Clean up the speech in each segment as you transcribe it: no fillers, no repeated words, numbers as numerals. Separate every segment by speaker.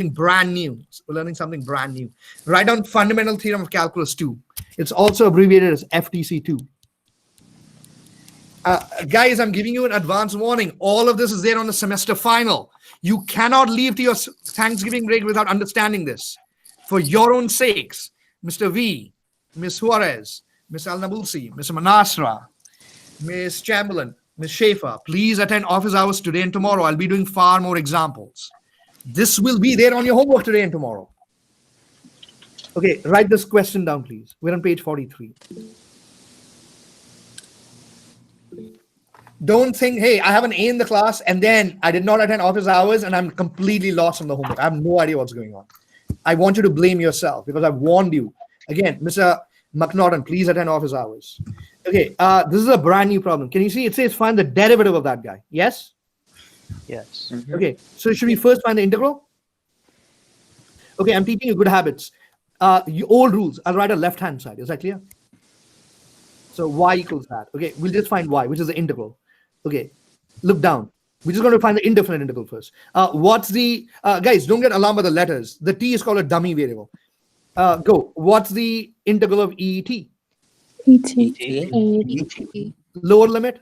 Speaker 1: brand new. We're learning something brand new. Write down fundamental theorem of calculus 2. It's also abbreviated as FTCII. Guys, I'm giving you an advance warning. All of this is there on the semester final. You cannot leave to your Thanksgiving break without understanding this. For your own sakes, Mr. V, Ms. Juarez, Ms. Al-Nabulsi, Mr. Manasra, Ms. Chamberlain, Ms. Schaefer, please attend office hours today and tomorrow. I'll be doing far more examples. This will be there on your homework today and tomorrow. Okay, write this question down, please. We're on page 43. Don't think, hey, I have an A in the class and then I did not attend office hours and I'm completely lost on the homework. I have no idea what's going on. I want you to blame yourself because I've warned you. Again, Mr. McNaughton, please attend office hours. Okay, this is a brand new problem. Can you see? It says find the derivative of that guy. Yes?
Speaker 2: Yes.
Speaker 1: Okay, so should we first find the integral? Okay, I'm teaching you good habits. Old rules. I'll write a left-hand side. Is that clear? So y equals that. Okay, we'll just find y, which is the integral. Okay, look down. We're just going to find the indefinite integral first. What's the, guys, don't get alarmed by the letters. The t is called a dummy variable. Go. What's the integral of ET?
Speaker 3: ET.
Speaker 1: Lower limit?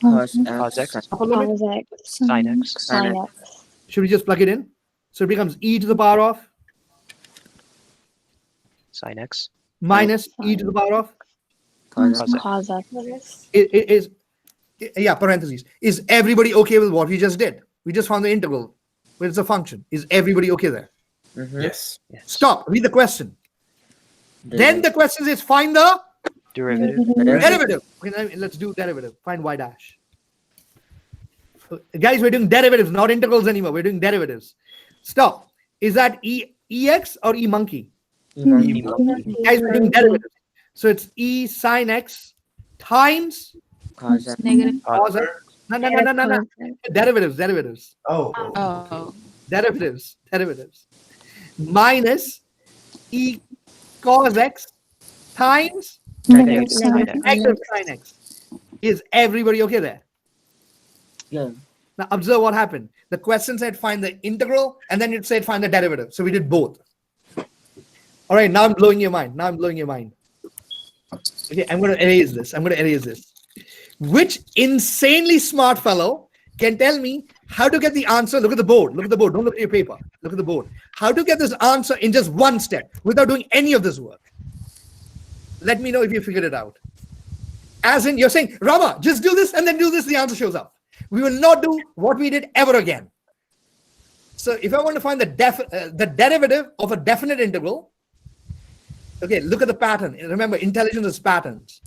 Speaker 3: Cos
Speaker 2: X.
Speaker 1: Upper limit?
Speaker 2: Sin X.
Speaker 3: Sin X.
Speaker 1: Should we just plug it in? So it becomes e to the power of
Speaker 2: Sin X.
Speaker 1: minus e to the power of?
Speaker 3: Cos X.
Speaker 1: It is, yeah, parentheses. Is everybody okay with what we just did? We just found the integral, but it's a function. Is everybody okay there?
Speaker 4: Yes.
Speaker 1: Stop. Read the question. Then the question is find the
Speaker 2: Derivative.
Speaker 1: derivative. Okay, let's do derivative. Find y dash. Guys, we're doing derivatives, not integrals anymore. We're doing derivatives. Stop. Is that ex or e monkey? Guys, we're doing derivatives. So it's e sine x times
Speaker 3: Cos X.
Speaker 1: cos x. No. Derivatives.
Speaker 4: Oh.
Speaker 1: Derivatives. Minus e cos x times
Speaker 3: Negative
Speaker 1: negative sine x. Is everybody okay there?
Speaker 3: Yeah.
Speaker 1: Now observe what happened. The question said find the integral and then it said find the derivative. So we did both. All right, now I'm blowing your mind. Okay, I'm going to erase this. Which insanely smart fellow can tell me how to get the answer? Look at the board. Don't look at your paper. Look at the board. How to get this answer in just one step without doing any of this work? Let me know if you figured it out. As in, you're saying, Rama, just do this and then do this, the answer shows up. We will not do what we did ever again. So if I want to find the derivative of a definite integral, okay, look at the pattern. Remember, intelligence is patterns.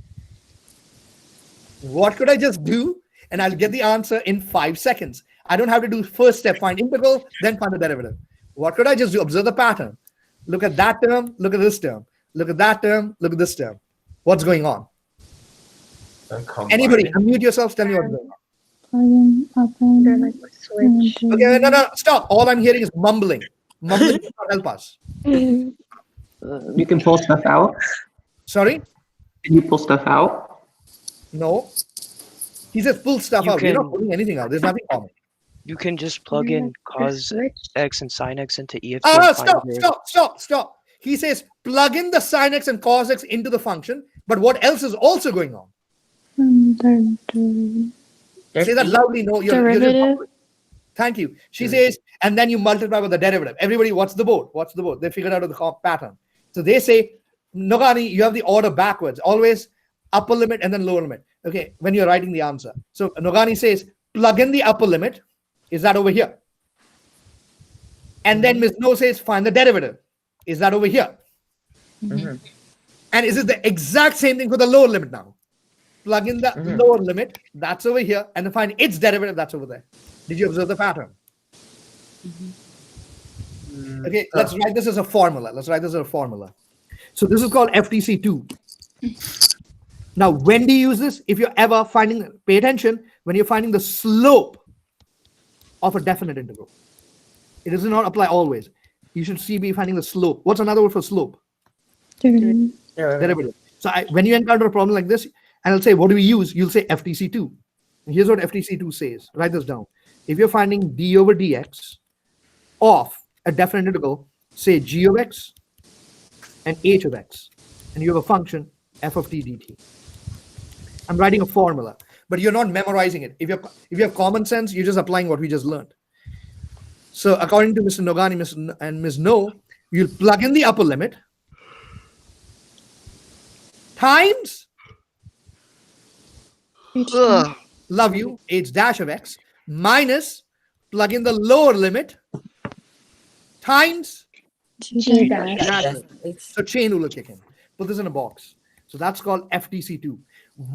Speaker 1: What could I just do? And I'll get the answer in 5 seconds. I don't have to do first step, find integral, then find the derivative. What could I just do? Observe the pattern. Look at that term, look at this term. Look at that term, look at this term. What's going on? Anybody, unmute yourselves, tell me what's going on.
Speaker 3: Switch.
Speaker 1: Okay, no, stop. All I'm hearing is mumbling. Mumbling does not help us.
Speaker 5: You can pull stuff out.
Speaker 1: Sorry?
Speaker 5: Can you pull stuff out?
Speaker 1: No. He says pull stuff out. We're not pulling anything out. There's nothing common.
Speaker 2: You can just plug in cos X and sin X into EFT.
Speaker 1: Stop. He says plug in the sin X and cos X into the function, but what else is also going on? Say that loudly. No, you're just, thank you. She says, and then you multiply with the derivative. Everybody, what's the board? They figured out the pattern. So they say, Nogani, you have the order backwards. Always upper limit and then lower limit. Okay, when you're writing the answer. So Nogani says, plug in the upper limit. Is that over here? And then Ms. No says, find the derivative. Is that over here? And is it the exact same thing for the lower limit now? Plug in the lower limit, that's over here, and then find its derivative, that's over there. Did you observe the pattern? Okay, let's write this as a formula. So this is called FTCII. Now, when do you use this? If you're ever finding, pay attention, when you're finding the slope of a definite integral. It does not apply always. You should be finding the slope. What's another word for slope? Derivative. So when you encounter a problem like this, and I'll say, what do we use? You'll say FTCII. And here's what FTCII says. Write this down. If you're finding d over dx of a definite integral, say g of x and h of x, and you have a function f of t dt. I'm writing a formula, but you're not memorizing it. If you have common sense, you're just applying what we just learned. So according to Mr. Nogani and Ms. No, you'll plug in the upper limit times love you h dash of x minus plug in the lower limit times
Speaker 3: G dash.
Speaker 1: dash of x. So chain rule will kick in. Put this in a box. So that's called FTCII.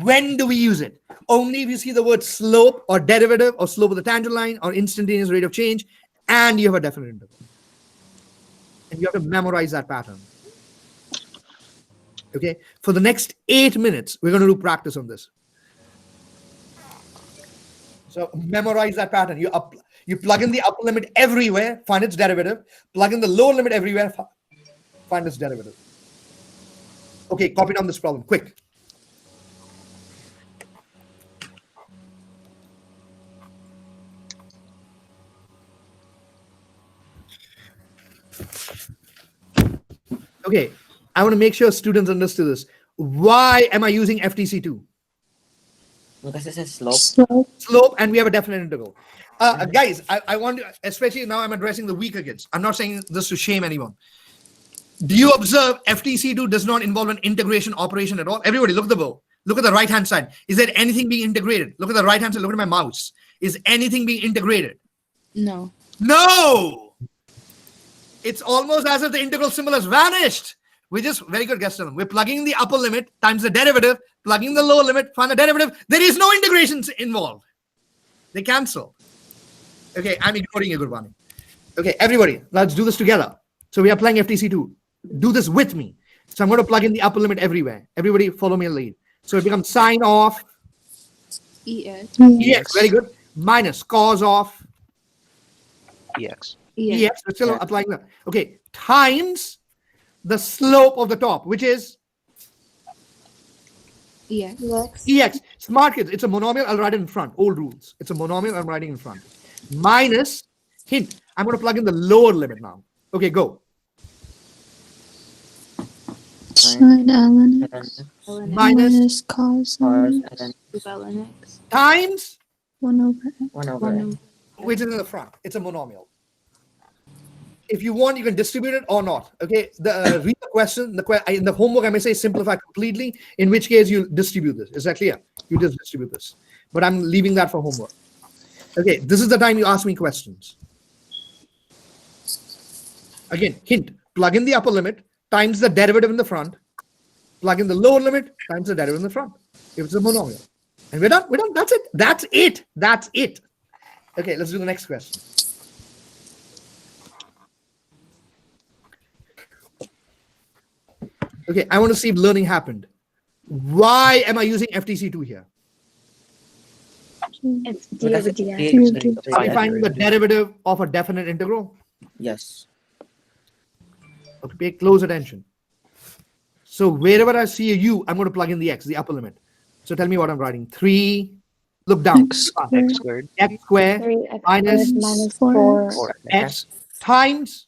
Speaker 1: When do we use it? Only if you see the word slope or derivative or slope of the tangent line or instantaneous rate of change and you have a definite integral. And you have to memorize that pattern. Okay, for the next 8 minutes, we're going to do practice on this. So memorize that pattern. You plug in the upper limit everywhere, find its derivative. Plug in the lower limit everywhere, find its derivative. Okay, copy down this problem, quick. Okay, I want to make sure students understood this. Why am I using FTCII?
Speaker 3: Because it's a slope.
Speaker 1: Slope, and we have a definite integral. Guys, I want to, especially now I'm addressing the weaker kids. I'm not saying this to shame anyone. Do you observe FTCII does not involve an integration operation at all? Everybody, look at the bow. Look at the right-hand side. Is there anything being integrated? Look at the right-hand side. Look at my mouse. Is anything being integrated?
Speaker 4: No.
Speaker 1: No! It's almost as if the integral symbol has vanished. We're just, very good, Gaston. We're plugging the upper limit times the derivative, plugging the lower limit, find the derivative. There is no integrations involved. They cancel. Okay, I'm ignoring you, Gurbani. Okay, everybody, let's do this together. So we are playing FTCII. Do this with me. So I'm going to plug in the upper limit everywhere. Everybody follow me and lead. So it becomes sine of
Speaker 4: EX.
Speaker 1: EX, very good, minus cos of
Speaker 2: EX.
Speaker 1: EX. We're still applying that. Okay, times the slope of the top, which is
Speaker 4: EX.
Speaker 1: EX. Smart kids, it's a monomial. I'll write it in front. Old rules. It's a monomial. I'm writing in front. Minus, hint, I'm going to plug in the lower limit now. Okay, go.
Speaker 3: Sine ln x
Speaker 1: Minus
Speaker 3: cos ln x
Speaker 1: times,
Speaker 3: 1 over x.
Speaker 1: which is in the front. It's a monomial. If you want, you can distribute it or not. Okay, read the question. In the homework, I may say simplify completely, in which case you distribute this. Is that clear? You just distribute this. But I'm leaving that for homework. Okay, this is the time you ask me questions. Again, hint, plug in the upper limit times the derivative in the front, plug in the lower limit times the derivative in the front. If it's a monomial. And we're done. We're done. That's it. That's it. That's it. Okay, let's do the next question. Okay, I want to see if learning happened. Why am I using FTCII here?
Speaker 3: It's
Speaker 1: Are we finding the derivative of a definite integral?
Speaker 3: Yes.
Speaker 1: Okay, pay close attention. So wherever I see a u, I'm going to plug in the x, the upper limit. So tell me what I'm writing. 3, look down.
Speaker 2: X squared.
Speaker 1: X squared minus 4x times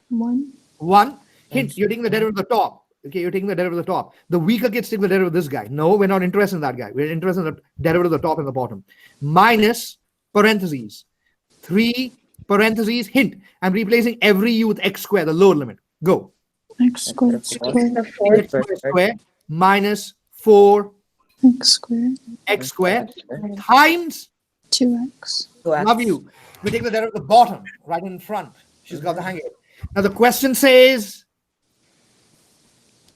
Speaker 1: 1. Hint, you're taking the derivative of the top. Okay, you're taking the derivative of the top. The weaker kids take the derivative of this guy. No, we're not interested in that guy. We're interested in the derivative of the top and the bottom. Minus parentheses. 3 parentheses. Hint, I'm replacing every u with x squared, the lower limit. Go.
Speaker 3: X squared
Speaker 1: minus 4
Speaker 3: x squared
Speaker 1: times
Speaker 3: 2x.
Speaker 1: Love you. We take the derivative of the bottom, right in front. She's got the hang of it. Now the question says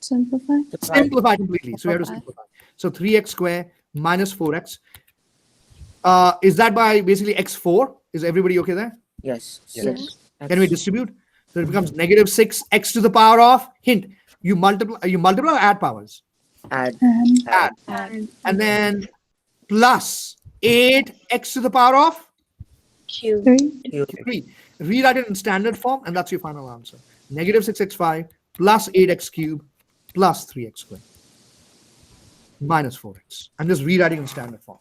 Speaker 1: simplify completely. So we have to simplify. So 3x squared minus 4x. Is that by basically x4? Is everybody okay there?
Speaker 3: Yes.
Speaker 1: Can we distribute? So it becomes negative 6x to the power of, hint, you multiply or add powers?
Speaker 3: Add.
Speaker 1: And then plus 8x to the power of? 3. Rewrite it in standard form, and that's your final answer. Negative 6x5 plus 8x cubed plus 3x squared minus 4x. I'm just rewriting in standard form.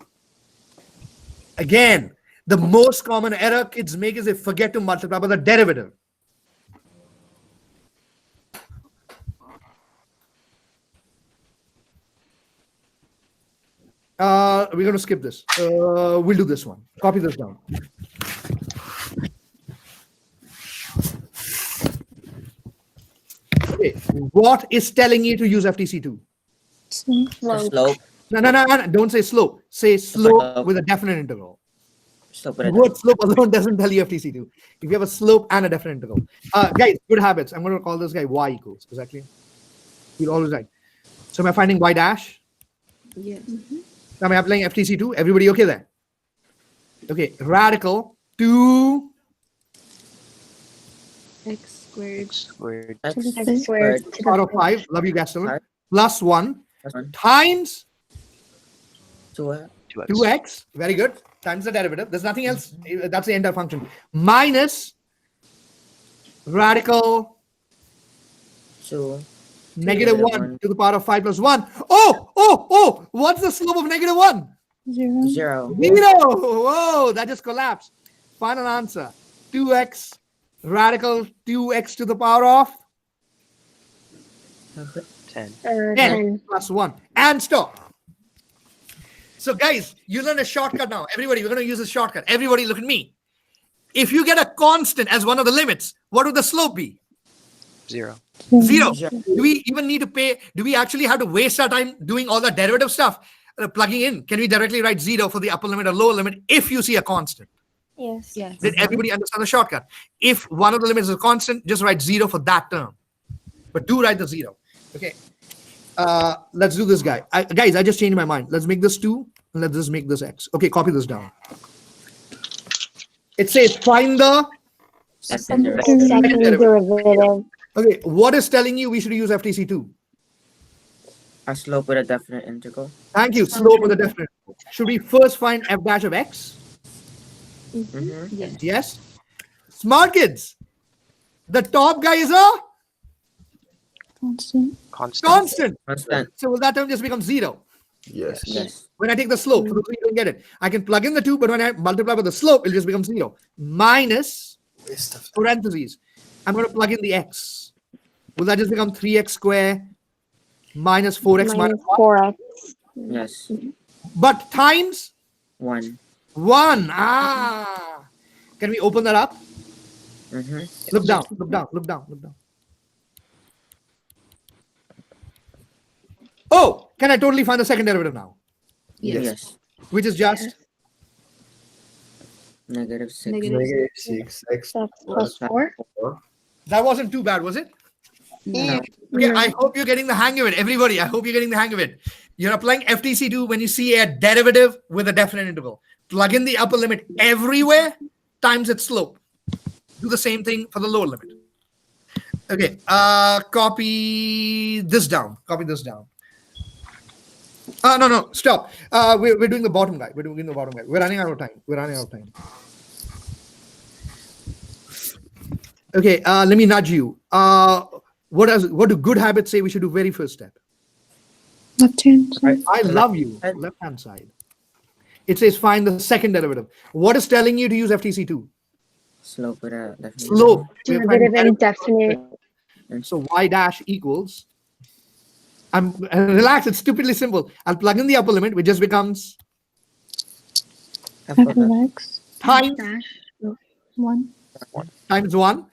Speaker 1: Again, The most common error kids make is they forget to multiply by the derivative. We're going to skip this. We'll do this one. Copy this down. Okay. What is telling you to use FTC2?
Speaker 5: Slope.
Speaker 1: No. Don't say slope. Say slope
Speaker 5: Slope.
Speaker 1: with a definite interval.
Speaker 5: Slope
Speaker 1: The
Speaker 5: with a
Speaker 1: word slope alone doesn't tell you FTC2. If you have a slope and a definite interval. Guys, good habits. I'm going to call this guy y equals. Is that clear? You'll always write. So am I finding y dash?
Speaker 4: Yes.
Speaker 1: Am I applying FTC2? Everybody okay there? Okay. Radical 2
Speaker 4: X squared.
Speaker 2: Squared.
Speaker 5: X
Speaker 3: X squared.
Speaker 1: out of 5. Love you, Gaston.
Speaker 5: Five.
Speaker 1: Plus 1
Speaker 5: Plus 1.
Speaker 1: times
Speaker 5: 2x.
Speaker 2: 2x.
Speaker 1: 2x. Very good. Times the derivative. There's nothing else. That's the entire function. Minus radical
Speaker 5: 2.
Speaker 1: negative
Speaker 5: Negative
Speaker 1: 1
Speaker 5: one.
Speaker 1: to the power of 5 plus 1. Oh! What's the slope of negative 1?
Speaker 3: 0.
Speaker 5: 0.
Speaker 1: 0. Whoa, that just collapsed. Final answer. 2x radical 2x to the power of
Speaker 2: 10.
Speaker 1: 10 plus 1. And stop. So guys, you learn a shortcut now. Everybody, we're going to use a shortcut. Everybody look at me. If you get a constant as one of the limits, what would the slope be?
Speaker 2: 0.
Speaker 1: 0.
Speaker 5: Zero.
Speaker 1: Do we even need to pay? Do we actually have to waste our time doing all the derivative stuff? Plugging in? Can we directly write 0 for the upper limit or lower limit if you see a constant?
Speaker 3: Yes.
Speaker 4: Yes.
Speaker 1: Did everybody understand the shortcut? If one of the limits is a constant, just write 0 for that term. But do write the 0. Okay. Let's do this guy. Guys, I just changed my mind. Let's make this 2 and let's just make this x. Okay, copy this down. It says find the
Speaker 5: Second
Speaker 1: second derivative.
Speaker 3: derivative.
Speaker 1: Okay, what is telling you we should use FTC2?
Speaker 5: A slope with a definite integral.
Speaker 1: Thank you. Slope with a definite. Should we first find f dash of x?
Speaker 5: Mm-hmm.
Speaker 4: Yes.
Speaker 1: Yes. Smart kids. The top guy is a
Speaker 3: Constant.
Speaker 2: Constant.
Speaker 5: Constant.
Speaker 1: So will that term just become 0?
Speaker 6: Yes.
Speaker 5: Yes.
Speaker 1: When I take the slope, for those who don't get it, I can plug in the 2, but when I multiply by the slope, it'll just become 0. Minus
Speaker 6: Waste of
Speaker 1: parentheses. I'm going to plug in the x. Will that just become 3x square minus 4x minus 1?
Speaker 3: 4x.
Speaker 5: Yes.
Speaker 1: But times
Speaker 5: 1.
Speaker 1: 1. Ah. Can we open that up?
Speaker 5: Mm-hmm.
Speaker 1: Look down. Look down. Look down. Look down. Oh, can I totally find the second derivative now?
Speaker 4: Yes.
Speaker 5: Yes.
Speaker 1: Which is just
Speaker 5: Negative 6.
Speaker 4: Negative.
Speaker 6: negative 6x
Speaker 3: Plus 4.
Speaker 6: 4.
Speaker 1: that wasn't too bad, was it?
Speaker 4: No.
Speaker 1: Okay, I hope you're getting the hang of it. Everybody, I hope you're getting the hang of it. You're applying FTC2 when you see a derivative with a definite interval. Plug in the upper limit everywhere times its slope. Do the same thing for the lower limit. Okay, copy this down. Copy this down. No, stop. We're doing the bottom guy. We're doing the bottom guy. We're running out of time. We're running out of time. Okay, let me nudge you. What do good habits say we should do very first step?
Speaker 3: Left hand side.
Speaker 1: I love you. Left hand side. It says find the second derivative. What is telling you to use FTC2?
Speaker 5: Slope with a definite
Speaker 1: Slope. We're finding
Speaker 3: Derivative
Speaker 1: derivative.
Speaker 3: indefinite.
Speaker 1: So y dash equals. Relax. It's stupidly simple. I'll plug in the upper limit, which just becomes
Speaker 5: F
Speaker 3: F
Speaker 5: of
Speaker 3: of
Speaker 5: x
Speaker 3: x.
Speaker 1: times
Speaker 3: Dash. 1.
Speaker 1: times 1.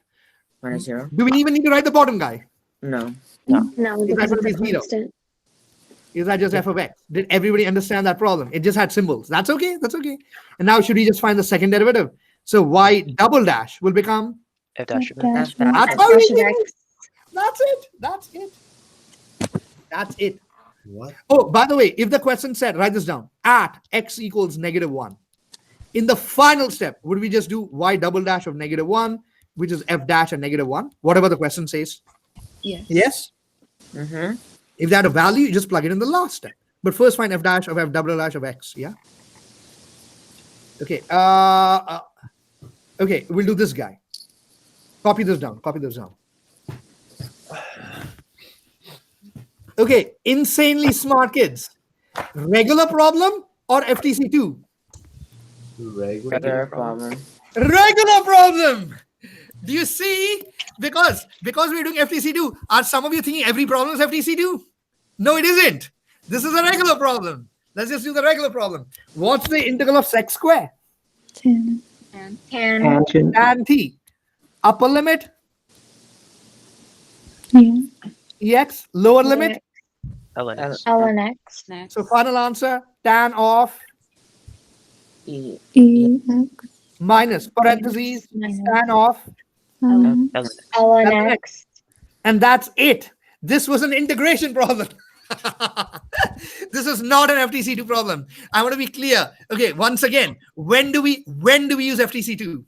Speaker 5: minus 0.
Speaker 1: Do we even need to write the bottom guy?
Speaker 5: No.
Speaker 3: No,
Speaker 1: Is that
Speaker 3: because
Speaker 1: going to
Speaker 3: it's
Speaker 1: be
Speaker 3: a
Speaker 1: 0?
Speaker 3: constant.
Speaker 1: Is that just f of x? Did everybody understand that problem? It just had symbols. That's okay. That's okay. And now should we just find the second derivative? So y double dash will become.
Speaker 2: F dash of
Speaker 3: Dash.
Speaker 2: x.
Speaker 5: F dash.
Speaker 1: That's
Speaker 3: F
Speaker 1: how
Speaker 3: dash
Speaker 1: we
Speaker 3: of
Speaker 1: do
Speaker 3: x.
Speaker 1: it. That's it. That's it. That's it.
Speaker 6: What?
Speaker 1: Oh, by the way, if the question said, write this down, at x equals -1. In the final step, would we just do y double dash of -1, which is f dash and -1, whatever the question says?
Speaker 4: Yes.
Speaker 1: Yes?
Speaker 5: Mm-hmm.
Speaker 1: If they had a value, you just plug it in the last step. But first find f dash of f double dash of x, yeah? Okay, okay, we'll do this guy. Copy this down, copy this down. Okay, insanely smart kids. Regular problem or FTC2?
Speaker 5: Regular problem.
Speaker 1: Regular problem. Do you see? Because we're doing FTC2, are some of you thinking every problem is FTC2? No, it isn't. This is a regular problem. Let's just do the regular problem. What's the integral of sec square?
Speaker 3: 10.
Speaker 4: And
Speaker 1: Tan t. Upper limit,
Speaker 3: Yeah.
Speaker 1: ex. Lower limit.
Speaker 2: ln.
Speaker 3: ln x.
Speaker 4: next.
Speaker 1: So final answer, tan of
Speaker 5: E.
Speaker 3: Ex.
Speaker 1: minus parentheses, tan of.
Speaker 3: ln
Speaker 2: ln.
Speaker 3: x.
Speaker 1: And that's it. This was an integration problem. This is not an FTC2 problem. I want to be clear. Okay, once again, when do we use FTC2?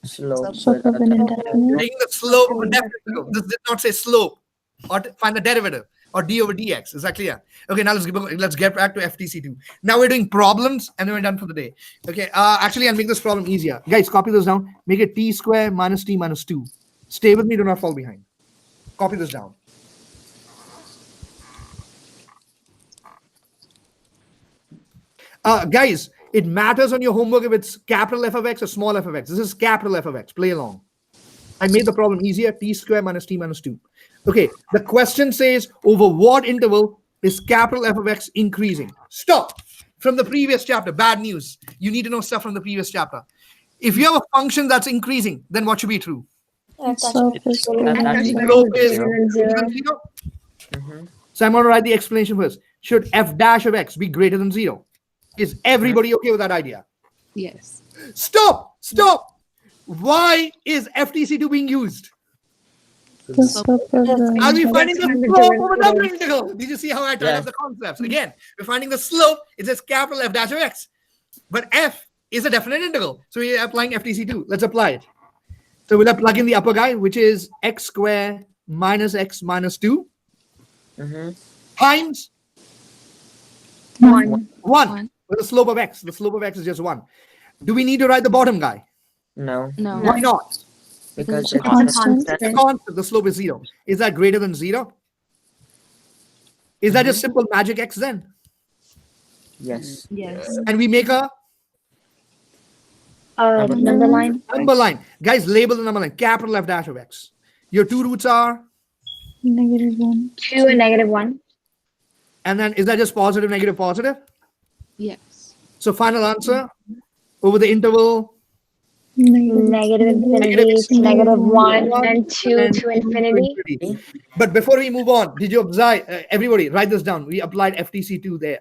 Speaker 5: Slope.
Speaker 3: Slope of an indefinite.
Speaker 1: Taking the slope of a definite integral. This did not say slope or find the derivative or d over dx. Is that clear? Okay, now let's get back to FTC2. Now we're doing problems and then we're done for the day. Okay, actually I'll make this problem easier. Guys, copy this down. Make it t square minus t minus 2. Stay with me, do not fall behind. Copy this down. Guys, it matters on your homework if it's capital F of x or small f of x. This is capital F of x. Play along. I made the problem easier. T square minus t minus 2. Okay, the question says over what interval is capital F of x increasing? Stop. From the previous chapter, bad news. You need to know stuff from the previous chapter. If you have a function that's increasing, then what should be true?
Speaker 3: Slope is greater than
Speaker 5: That's
Speaker 3: zero.
Speaker 1: Slope is
Speaker 2: Zero.
Speaker 1: greater than 0.
Speaker 5: Mhm.
Speaker 1: So I'm going to write the explanation first. Should f dash of x be greater than 0? Is everybody okay with that idea?
Speaker 4: Yes.
Speaker 1: Stop! Stop! Why is FTC2 being used?
Speaker 3: The slope of the
Speaker 1: Are we finding the slope of a double
Speaker 3: derivative.
Speaker 1: integral? Did you see how I tied
Speaker 5: Yeah.
Speaker 1: up the concepts? Again, we're finding the slope. It says capital F dash of x. But f is a definite integral. So we're applying FTC2. Let's apply it. So we'll plug in the upper guy, which is x squared minus x minus 2
Speaker 5: Mhm.
Speaker 1: times
Speaker 3: 1.
Speaker 1: 1 with the slope of x. The slope of x is just 1. Do we need to write the bottom guy?
Speaker 5: No,
Speaker 4: No.
Speaker 1: Why not?
Speaker 5: because
Speaker 3: It's
Speaker 5: it's
Speaker 3: a constant.
Speaker 1: It's a constant. The slope is 0. Is that greater than 0? Is that just simple magic x then?
Speaker 5: Yes.
Speaker 4: Yes.
Speaker 1: And we make a
Speaker 3: Number line.
Speaker 1: number line. Guys, label the number line. Capital F dash of x. Your two roots are,
Speaker 3: -1.
Speaker 7: 2 and -1.
Speaker 1: and then is that just positive, negative, positive?
Speaker 4: Yes.
Speaker 1: So final answer over the interval
Speaker 7: Negative infinity to -1 and 2
Speaker 1: and
Speaker 7: to infinity.
Speaker 1: But before we move on, did you observe? Everybody, write this down. We applied FTC2 there.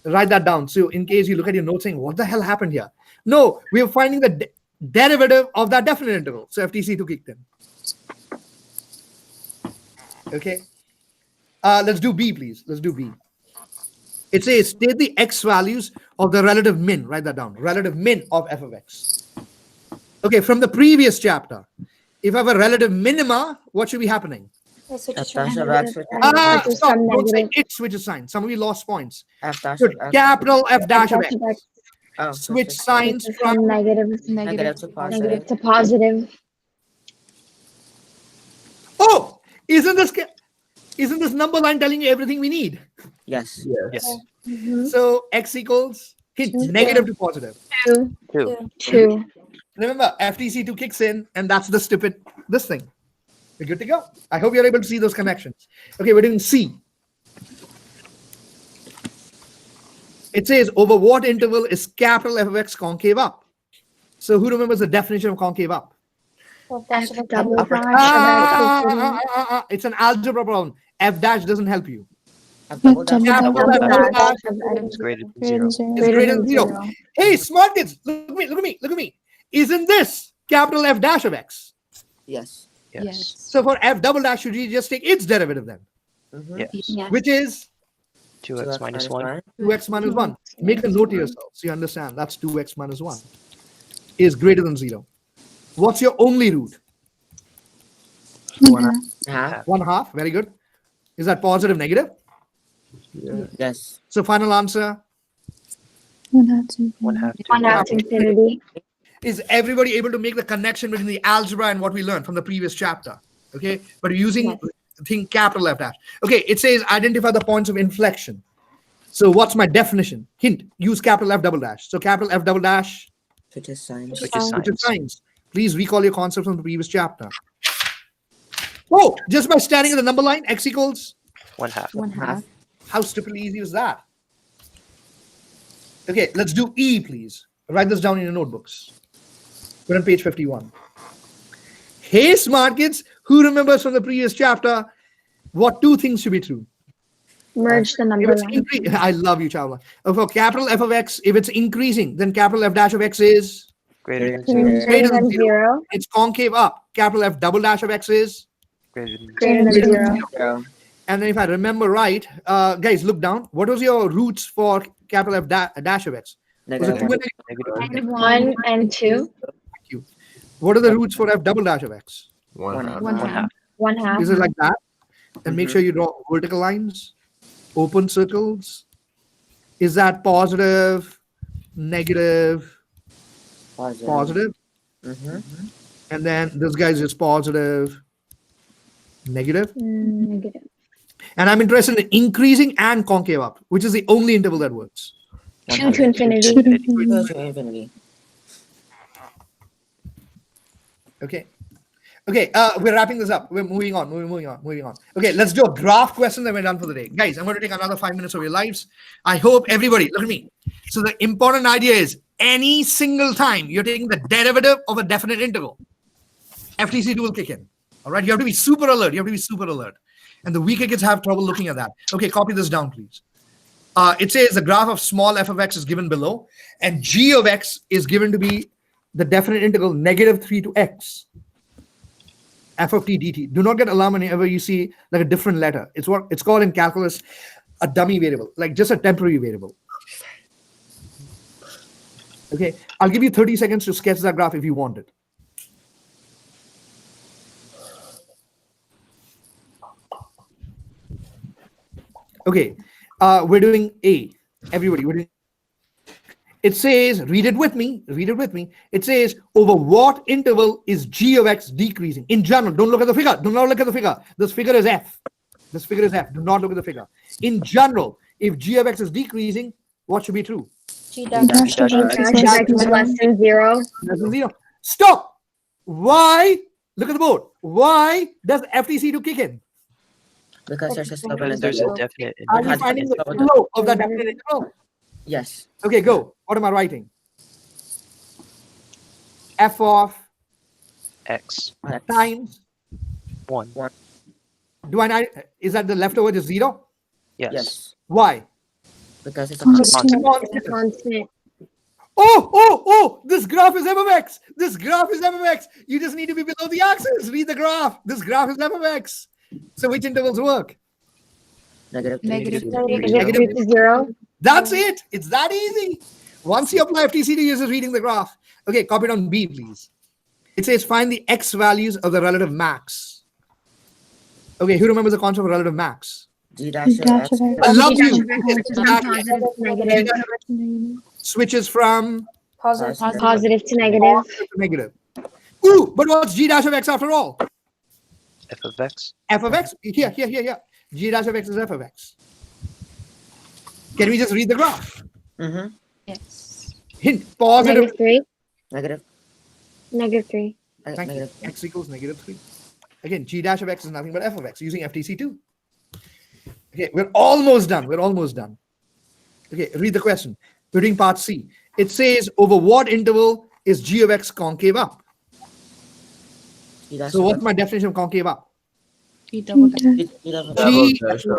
Speaker 1: Write that down. So in case you look at your notes saying, what the hell happened here? No, we are finding the derivative of that definite interval. So FTC2 kicked in. Okay. Let's do B, please. Let's do B. It says state the x values of the relative min. Write that down. Relative min of f of x. Okay, from the previous chapter, if I have a relative minima, what should be happening?
Speaker 5: F dash of x with
Speaker 1: Stop. Don't say it switches signs. Some of you lost points.
Speaker 5: F dash
Speaker 1: Should
Speaker 5: of x.
Speaker 1: capital F dash of x
Speaker 5: Oh,
Speaker 1: switch
Speaker 5: switches
Speaker 1: signs
Speaker 7: From
Speaker 1: from
Speaker 7: negative
Speaker 5: negative to positive.
Speaker 7: negative to positive.
Speaker 1: oh, isn't this number line telling you everything we need?
Speaker 5: Yes.
Speaker 2: Yes.
Speaker 1: So x equals hit negative to positive.
Speaker 7: 2.
Speaker 2: 2.
Speaker 7: 2.
Speaker 1: Remember, FTC2 kicks in, and that's the stupid this thing. We're good to go. I hope you're able to see those connections. Okay, we're doing C. It says over what interval is capital F of x concave up? So who remembers the definition of concave up?
Speaker 7: F double
Speaker 5: Upper-
Speaker 7: dash
Speaker 1: It's an algebra problem. F dash doesn't help you.
Speaker 5: F double dash.
Speaker 1: Capital F double dash
Speaker 2: It's greater than 0.
Speaker 1: is greater than 0. Hey, smart kids, look at me. Isn't this capital F dash of x?
Speaker 5: Yes.
Speaker 2: Yes.
Speaker 4: Yes.
Speaker 1: So for F double dash, should you just take its derivative then?
Speaker 5: Mhm.
Speaker 2: Yes.
Speaker 7: Yes.
Speaker 1: Which is
Speaker 2: 2x minus 1.
Speaker 1: 2x minus 1. Make a note to yourself so you understand that's 2x minus 1 is greater than 0. What's your only root?
Speaker 5: Half.
Speaker 1: 1/2. Very good. Is that positive, negative?
Speaker 5: Yes.
Speaker 1: So final answer
Speaker 3: 1/2.
Speaker 2: 1/2.
Speaker 7: 1/2 to infinity.
Speaker 1: is everybody able to make the connection between the algebra and what we learned from the previous chapter? Okay, but using think capital F dash. Okay, it says identify the points of inflection. So what's my definition? Hint, use capital F double dash. So capital F double dash,
Speaker 5: Which is signs.
Speaker 2: Which is
Speaker 1: which is
Speaker 2: signs.
Speaker 1: signs. Please recall your concepts from the previous chapter. Oh, just by standing in the number line, x equals,
Speaker 2: 1/2.
Speaker 4: 1/2.
Speaker 1: how stupidly easy is that? Okay, let's do E, please. Write this down in your notebooks. We're on page 51. Hey, smart kids, who remembers from the previous chapter what two things should be true?
Speaker 7: Merge the
Speaker 1: If
Speaker 7: number
Speaker 1: it's
Speaker 7: line.
Speaker 1: I love you, Chawla. For capital F of x, if it's increasing, then capital F dash of x is
Speaker 2: Greater than
Speaker 7: Greater
Speaker 2: 0.
Speaker 1: greater than
Speaker 7: than 0.
Speaker 1: it's concave up. Capital F double dash of x is,
Speaker 2: Greater than
Speaker 7: Greater than 0.
Speaker 5: Zero.
Speaker 1: and then if I remember right, guys, look down. What was your roots for capital F dash of x? Was it
Speaker 5: Negative
Speaker 1: 2
Speaker 5: one.
Speaker 1: and
Speaker 2: negative
Speaker 7: 1 and 2.
Speaker 1: negative? What are the roots for F double dash of x?
Speaker 6: 1/2.
Speaker 4: 1/2.
Speaker 7: 1/2.
Speaker 1: Is it like that? And make sure you draw vertical lines, open circles. Is that positive, negative,
Speaker 5: Positive.
Speaker 1: positive?
Speaker 5: Mm-hmm.
Speaker 1: And then this guy's just positive, negative.
Speaker 7: Negative.
Speaker 1: And I'm interested in increasing and concave up, which is the only interval that works.
Speaker 7: 2 to infinity.
Speaker 5: Go to infinity.
Speaker 1: Okay. Okay, we're wrapping this up. We're moving on. Moving on. Okay, let's do a graph question, then we're done for the day. Guys, I'm going to take another 5 minutes of your lives. I hope everybody, look at me. So the important idea is any single time you're taking the derivative of a definite interval, FTCII will kick in. All right, you have to be super alert. And the weaker kids have trouble looking at that. Okay, copy this down, please. It says the graph of small f of x is given below, and g of x is given to be the definite integral -3 to x. F of t dt. Do not get alarmed whenever you see like a different letter. It's what it's called in calculus a dummy variable, like just a temporary variable. Okay, I'll give you 30 seconds to sketch that graph if you want it. Okay, we're doing A. Everybody, we're doing. It says, read it with me. It says, over what interval is g of x decreasing? In general, don't look at the figure. Do not look at the figure. This figure is f. Do not look at the figure. In general, if g of x is decreasing, what should be true?
Speaker 3: G dash of x is
Speaker 7: Dash of
Speaker 3: less
Speaker 7: x is
Speaker 3: than
Speaker 7: less than 0.
Speaker 1: Less than 0. Stop. Why? Look at the board. Why does FTCII kick in?
Speaker 5: Because there's a slope
Speaker 2: Because
Speaker 5: and
Speaker 2: there's a
Speaker 5: interval.
Speaker 2: definite
Speaker 1: Are you
Speaker 2: interval.
Speaker 1: finding the slope of that definite interval?
Speaker 5: Yes.
Speaker 1: Okay, go. What am I writing? F of
Speaker 2: X
Speaker 5: X.
Speaker 1: times.
Speaker 2: 1.
Speaker 1: Do I not? Is that the leftover just 0?
Speaker 2: Yes.
Speaker 5: Yes.
Speaker 1: Why?
Speaker 5: Because it's a
Speaker 3: Constant.
Speaker 5: constant.
Speaker 7: It's a constant.
Speaker 1: Oh, this graph is f of x. You just need to be below the axis. Read the graph. This graph is f of x. So which intervals work?
Speaker 5: Negative
Speaker 4: Negative
Speaker 5: three.
Speaker 7: Negative 3 to 0.
Speaker 1: That's it. It's that easy. Once you apply FTCII, you're just reading the graph. Okay, copy it on B, please. It says find the x values of the relative max. Okay, who remembers the concept of relative max?
Speaker 5: G dash of
Speaker 3: dash
Speaker 5: x.
Speaker 3: of x.
Speaker 1: I love
Speaker 7: G dash
Speaker 1: you.
Speaker 7: of x switches from positive to negative.
Speaker 1: Switches from
Speaker 7: Positive to negative.
Speaker 1: positive to negative. Ooh, but what's g dash of x after all?
Speaker 2: F of X.
Speaker 1: F of x? Here. G dash of x is f of x. Can we just read the graph?
Speaker 5: Mm-hmm.
Speaker 4: Yes.
Speaker 1: Hint, positive.
Speaker 7: Negative 3.
Speaker 5: Negative.
Speaker 7: Negative 3.
Speaker 1: Thank you.
Speaker 5: Negative.
Speaker 1: X equals -3. Again, g dash of x is nothing but f of x using FTCII. Okay, we're almost done. Okay, read the question. We're doing part C. It says, over what interval is g of x concave up?
Speaker 5: G dash
Speaker 1: So
Speaker 5: of
Speaker 1: what's
Speaker 5: x.
Speaker 1: my definition of concave up?
Speaker 4: G double dash.
Speaker 5: G dash of x.
Speaker 6: Double
Speaker 1: G,
Speaker 6: dash of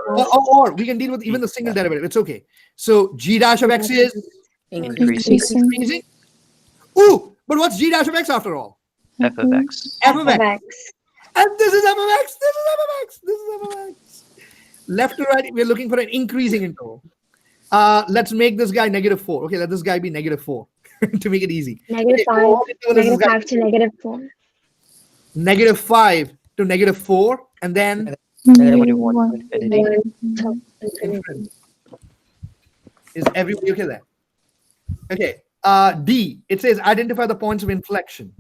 Speaker 1: or we can deal with even the single derivative. It's okay. So g dash of x is
Speaker 2: Increasing.
Speaker 1: increasing. Ooh, but what's g dash of x after all?
Speaker 2: F of X.
Speaker 1: F of x.
Speaker 7: X.
Speaker 1: And this is f of x. Left to right, we're looking for an increasing interval. Let's make this guy -4. Okay, let this guy be -4 to make it easy.
Speaker 7: Negative 5. Negative 5 to negative 4.
Speaker 1: -5 to -4, and then
Speaker 2: Negative 1 to infinity.
Speaker 7: 1 to infinity.
Speaker 1: is everybody okay there? Okay. D. It says identify the points of inflection.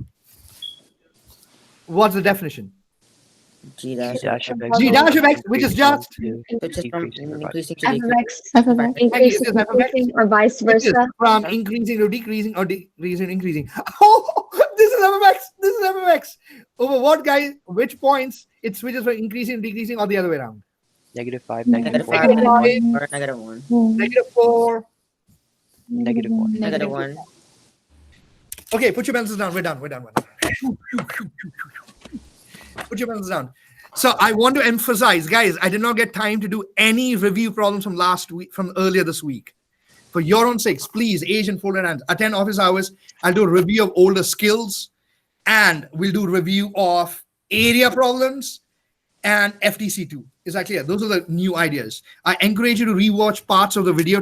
Speaker 1: What's the definition?
Speaker 5: G dash.
Speaker 2: Dash of x.
Speaker 1: G dash of x, which is just
Speaker 5: Which is from
Speaker 2: decreasing or
Speaker 5: increasing to
Speaker 7: F of
Speaker 5: decreasing.
Speaker 7: x
Speaker 4: F of x.
Speaker 7: increasing,
Speaker 1: F of x.
Speaker 7: decreasing, or vice
Speaker 1: It is
Speaker 7: versa.
Speaker 1: from increasing to decreasing or decreasing to increasing. Oh, this is f of x. This is f of x. Over what, guys? Which points it switches from increasing to decreasing or the other way around?
Speaker 2: -5,
Speaker 5: Negative
Speaker 2: -4,
Speaker 5: 5
Speaker 1: -5.
Speaker 5: or -1.
Speaker 1: -4.
Speaker 2: -1.
Speaker 5: -1.
Speaker 1: Okay, put your pencils down. We're done. We're done. Put your pencils down. So I want to emphasize, guys, I did not get time to do any review problems from last week, from earlier this week. For your own sakes, please, Asian folded hands, attend office hours. I'll do a review of older skills, and we'll do a review of area problems and FTCII. Is that clear? Those are the new ideas. I encourage you to rewatch parts of the video